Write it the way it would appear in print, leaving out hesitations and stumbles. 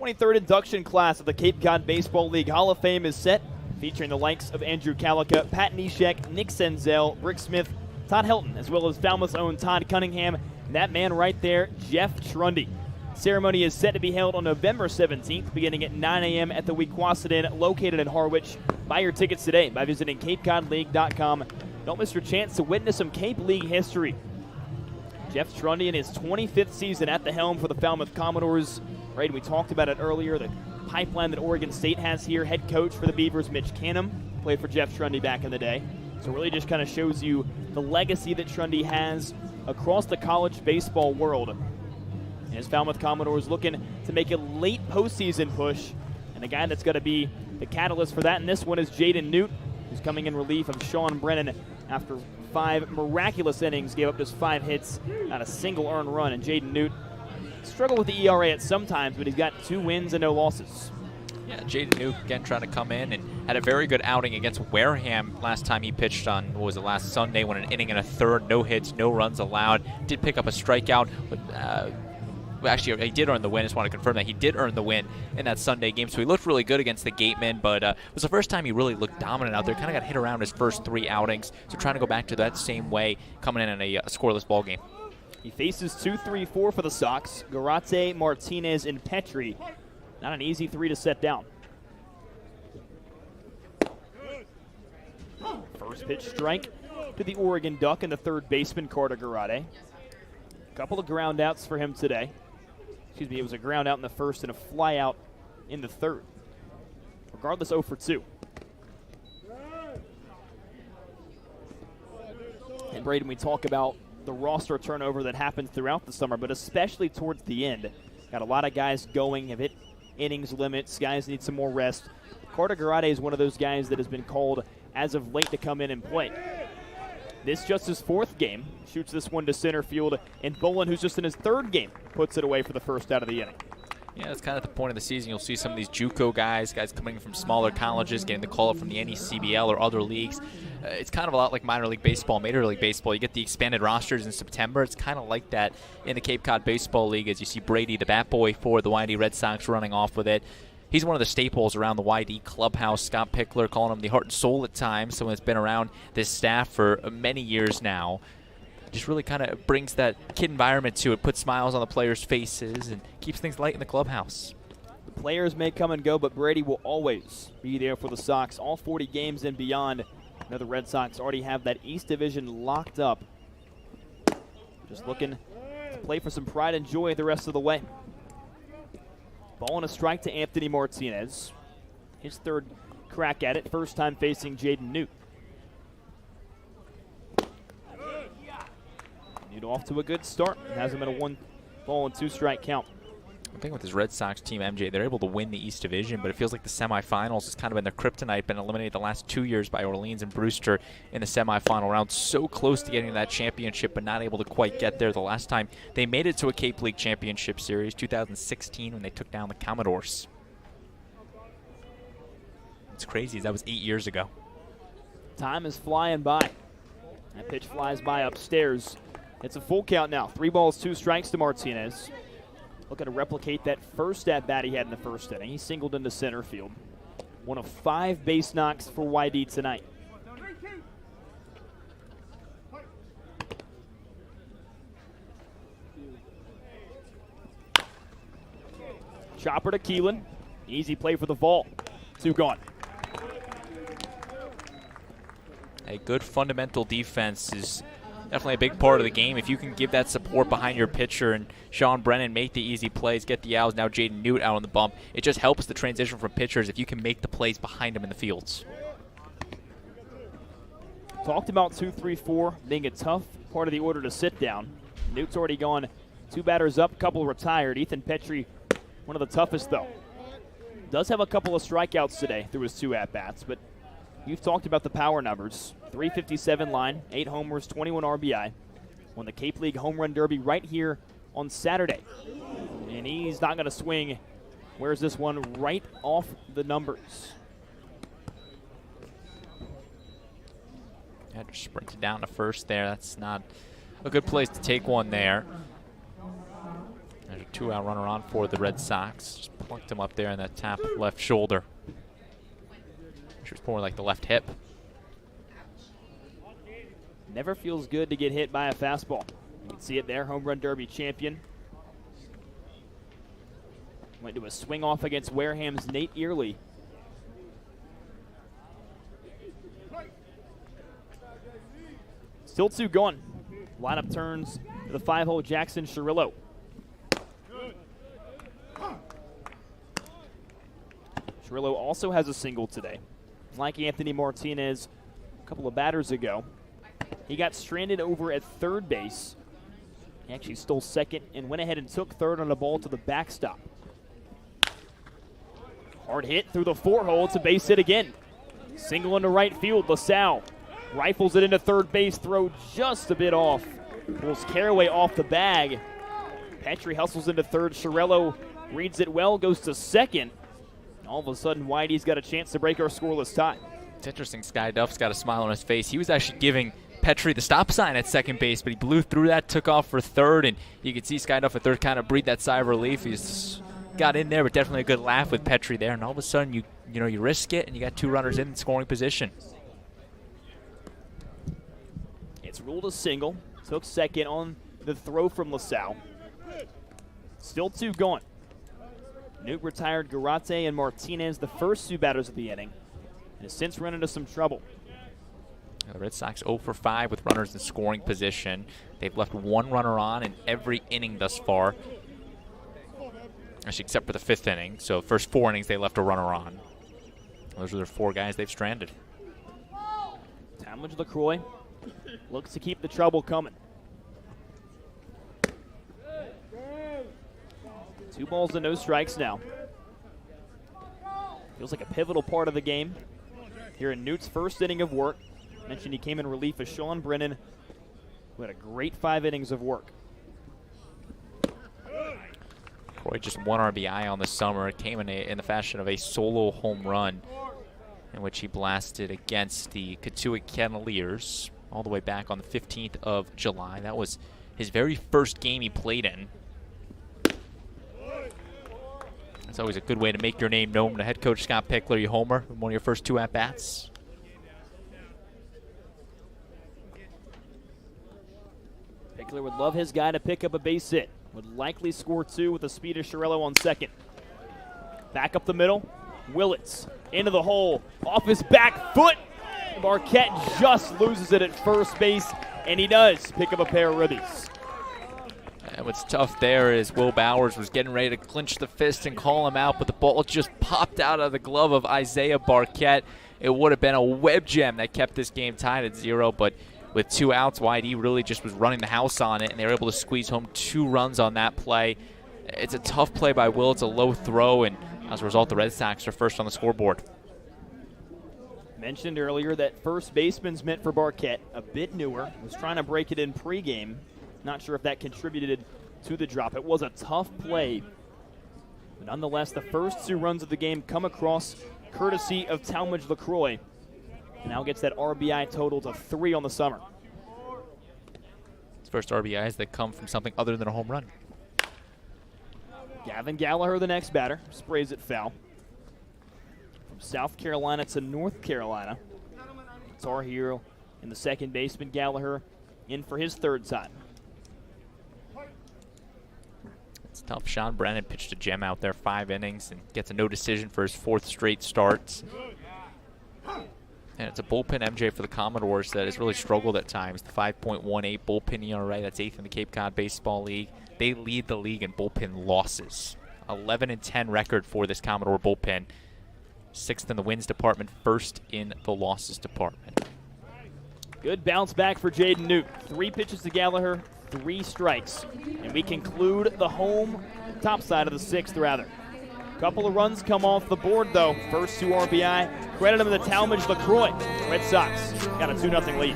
23rd induction class of the Cape Cod Baseball League Hall of Fame is set, featuring the likes of Andrew Calica, Pat Neshek, Nick Senzel, Rick Smith, Todd Helton, as well as Falmouth's own Todd Cunningham, and that man right there, Jeff Trundy. Ceremony is set to be held on November 17th, beginning at 9 a.m. at the Wequassett Inn, located in Harwich. Buy your tickets today by visiting CapeCodLeague.com. Don't miss your chance to witness some Cape League history. Jeff Trundy in his 25th season at the helm for the Falmouth Commodores. Right, we talked about it earlier, the pipeline that Oregon State has here. Head coach for the Beavers, Mitch Canham, played for Jeff Trundy back in the day. So it really just kind of shows you the legacy that Trundy has across the college baseball world. And his Falmouth Commodores looking to make a late postseason push. And the guy that's going to be the catalyst for that in this one is Jaden Newt, who's coming in relief of Sean Brennan after 5 miraculous innings, gave up just 5 hits, not a single earned run. And Jaden Newt struggled with the ERA at some times, but he's got 2 wins and no losses. Yeah, Jaden Newt again trying to come in and had a very good outing against Wareham last time he pitched on, what was it, last Sunday, when an inning and a third, no hits, no runs allowed. Did pick up a strikeout, but actually he did earn the win. I just want to confirm that he did earn the win in that Sunday game. So he looked really good against the Gatemen, but it was the first time he really looked dominant out there. Kind of got hit around his first 3 outings. So trying to go back to that same way, coming in a scoreless ball game. He faces 2-3-4 for the Sox. Garate, Martinez, and Petrie. Not an easy 3 to set down. First pitch strike to the Oregon Duck and the third baseman, Carter Garate. A couple of ground outs for him today. Excuse me, it was a ground out in the first and a fly out in the third. Regardless, 0 for 2. And Braden, we talk about the roster turnover that happens throughout the summer, but especially towards the end. Got a lot of guys going, have hit innings limits. Guys need some more rest. Carter Garate is one of those guys that has been called as of late to come in and play. This just his 4th game. Shoots this one to center field, and Bolin, who's just in his 3rd game, puts it away for the first out of the inning. Yeah, that's kind of the point of the season. You'll see some of these JUCO guys coming from smaller colleges, getting the call up from the NECBL or other leagues. It's kind of a lot like minor league baseball, major league baseball. You get the expanded rosters in September. It's kind of like that in the Cape Cod Baseball League, as you see Brady, the bat boy for the YD Red Sox, running off with it. He's one of the staples around the YD clubhouse. Scott Pickler calling him the heart and soul at times, someone that's been around this staff for many years now. Just really kind of brings that kid environment to it, puts smiles on the players' faces, and keeps things light in the clubhouse. The players may come and go, but Brady will always be there for the Sox, all 40 games and beyond. I know the Red Sox already have that East Division locked up. Just looking to play for some pride and joy the rest of the way. Ball and a strike to Anthony Martinez. His 3rd crack at it, first time facing Jaden Newt. Newt off to a good start. Has him in a 1-2 strike count. I think with this Red Sox team, MJ, they're able to win the East Division, but it feels like the semifinals has kind of been their kryptonite, been eliminated the last 2 years by Orleans and Brewster in the semifinal round. So close to getting that championship, but not able to quite get there. The last time they made it to a Cape League Championship Series, 2016, when they took down the Commodores. It's crazy. That was 8 years ago. Time is flying by. That pitch flies by upstairs. It's a full count now. 3 balls, 2 strikes to Martinez. Looking to replicate that first at-bat he had in the first inning. He singled into center field. One of 5 base knocks for YD tonight. Chopper to Keelan. Easy play for the vault. 2 gone. A good fundamental defense is definitely a big part of the game. If you can give that support behind your pitcher and Sean Brennan make the easy plays, get the outs, now Jaden Newt out on the bump, it just helps the transition from pitchers if you can make the plays behind them in the fields. Talked about 2-3-4 being a tough part of the order to sit down. Newt's already gone 2 batters up, couple retired. Ethan Petrie, one of the toughest though. Does have a couple of strikeouts today through his 2 at-bats, but you've talked about the power numbers. 357 line, 8 homers, 21 RBI. Won the Cape League Home Run Derby right here on Saturday. And he's not going to swing. Where's this one? Right off the numbers. Had to sprint it down to first there. That's not a good place to take one there. There's a Two-out runner on for the Red Sox. Just plunked him up there in that top left shoulder. Which was more like the left hip. Never feels good to get hit by a fastball. You can see it there, home run derby champion. Went to a swing off against Wareham's Nate Early. Still 2 gone. Lineup turns to the 5-hole Jackson Cirillo. Cirillo also has a single today. Like Anthony Martinez a couple of batters ago, he got stranded over at third base. He actually stole second and went ahead and took third on a ball to the backstop. Hard hit through the 4-hole. It's a base hit again. Single into right field. LaSalle rifles it into third base. Throw just a bit off. Pulls Caraway off the bag. Petrie hustles into third. Cirillo reads it well, goes to second. All of a sudden, Whitey's got a chance to break our scoreless tie. It's interesting. Sky Duff's got a smile on his face. He was actually giving Petrie the stop sign at second base, but he blew through that, took off for third, and you could see Sky Duff at third kind of breathe that sigh of relief. He's got in there, but definitely a good laugh with Petrie there, and all of a sudden you risk it, and you got 2 runners in scoring position. It's ruled a single. Took second on the throw from LaSalle. Still 2 gone. Newt retired Garate and Martinez, the first 2 batters of the inning, and has since run into some trouble. The Red Sox 0 for 5 with runners in scoring position. They've left 1 runner on in every inning thus far. Actually, except for the 5th inning. So first 4 innings, they left a runner on. Those are their 4 guys they've stranded. Talmadge LaCroix looks to keep the trouble coming. 2 balls and no strikes now. Feels like a pivotal part of the game here in Newt's first inning of work. Mentioned he came in relief of Sean Brennan, who had a great 5 innings of work. Croy just 1 RBI on the summer. It came in the fashion of a solo home run in which he blasted against the Katuitt Cavaliers all the way back on the 15th of July. That was his very first game he played in. It's always a good way to make your name known to head coach Scott Pickler. You homer in one of your first 2 at-bats. Pickler would love his guy to pick up a base hit. Would likely score 2 with the speed of Cirillo on second. Back up the middle. Willits into the hole. Off his back foot. Marquette just loses it at first base, and he does pick up a pair of ribbies. And what's tough there is Will Bowers was getting ready to clinch the fist and call him out, but the ball just popped out of the glove of Isaiah Barquette. It would have been a web gem that kept this game tied at 0, but with 2 outs, YD really just was running the house on it, and they were able to squeeze home 2 runs on that play. It's a tough play by Will. It's a low throw, and as a result, the Red Sox are first on the scoreboard. Mentioned earlier that first baseman's meant for Barquette, a bit newer, was trying to break it in pregame. Not sure if that contributed to the drop. It was a tough play. But nonetheless, the first 2 runs of the game come across courtesy of Talmadge LaCroix. And now gets that RBI total to 3 on the summer. His first RBIs that come from something other than a home run. Gavin Gallagher, the next batter, sprays it foul. From South Carolina to North Carolina. Tar Heel in the second baseman. Gallagher in for his 3rd time. It's tough. Sean Brennan pitched a gem out there, 5 innings, and gets a no decision for his 4th straight starts. And it's a bullpen MJ for the Commodores that has really struggled at times. The 5.18 bullpen ERA, that's 8th in the Cape Cod Baseball League. They lead the league in bullpen losses. 11-10 record for this Commodore bullpen. 6th in the wins department, 1st in the losses department. Good bounce back for Jaden Newt. 3 pitches to Gallagher, 3 strikes. And we conclude the home top side of the 6th, rather. Couple of runs come off the board, though. First 2 RBI. Credit them to Talmadge LaCroix. Red Sox got a 2-0 lead.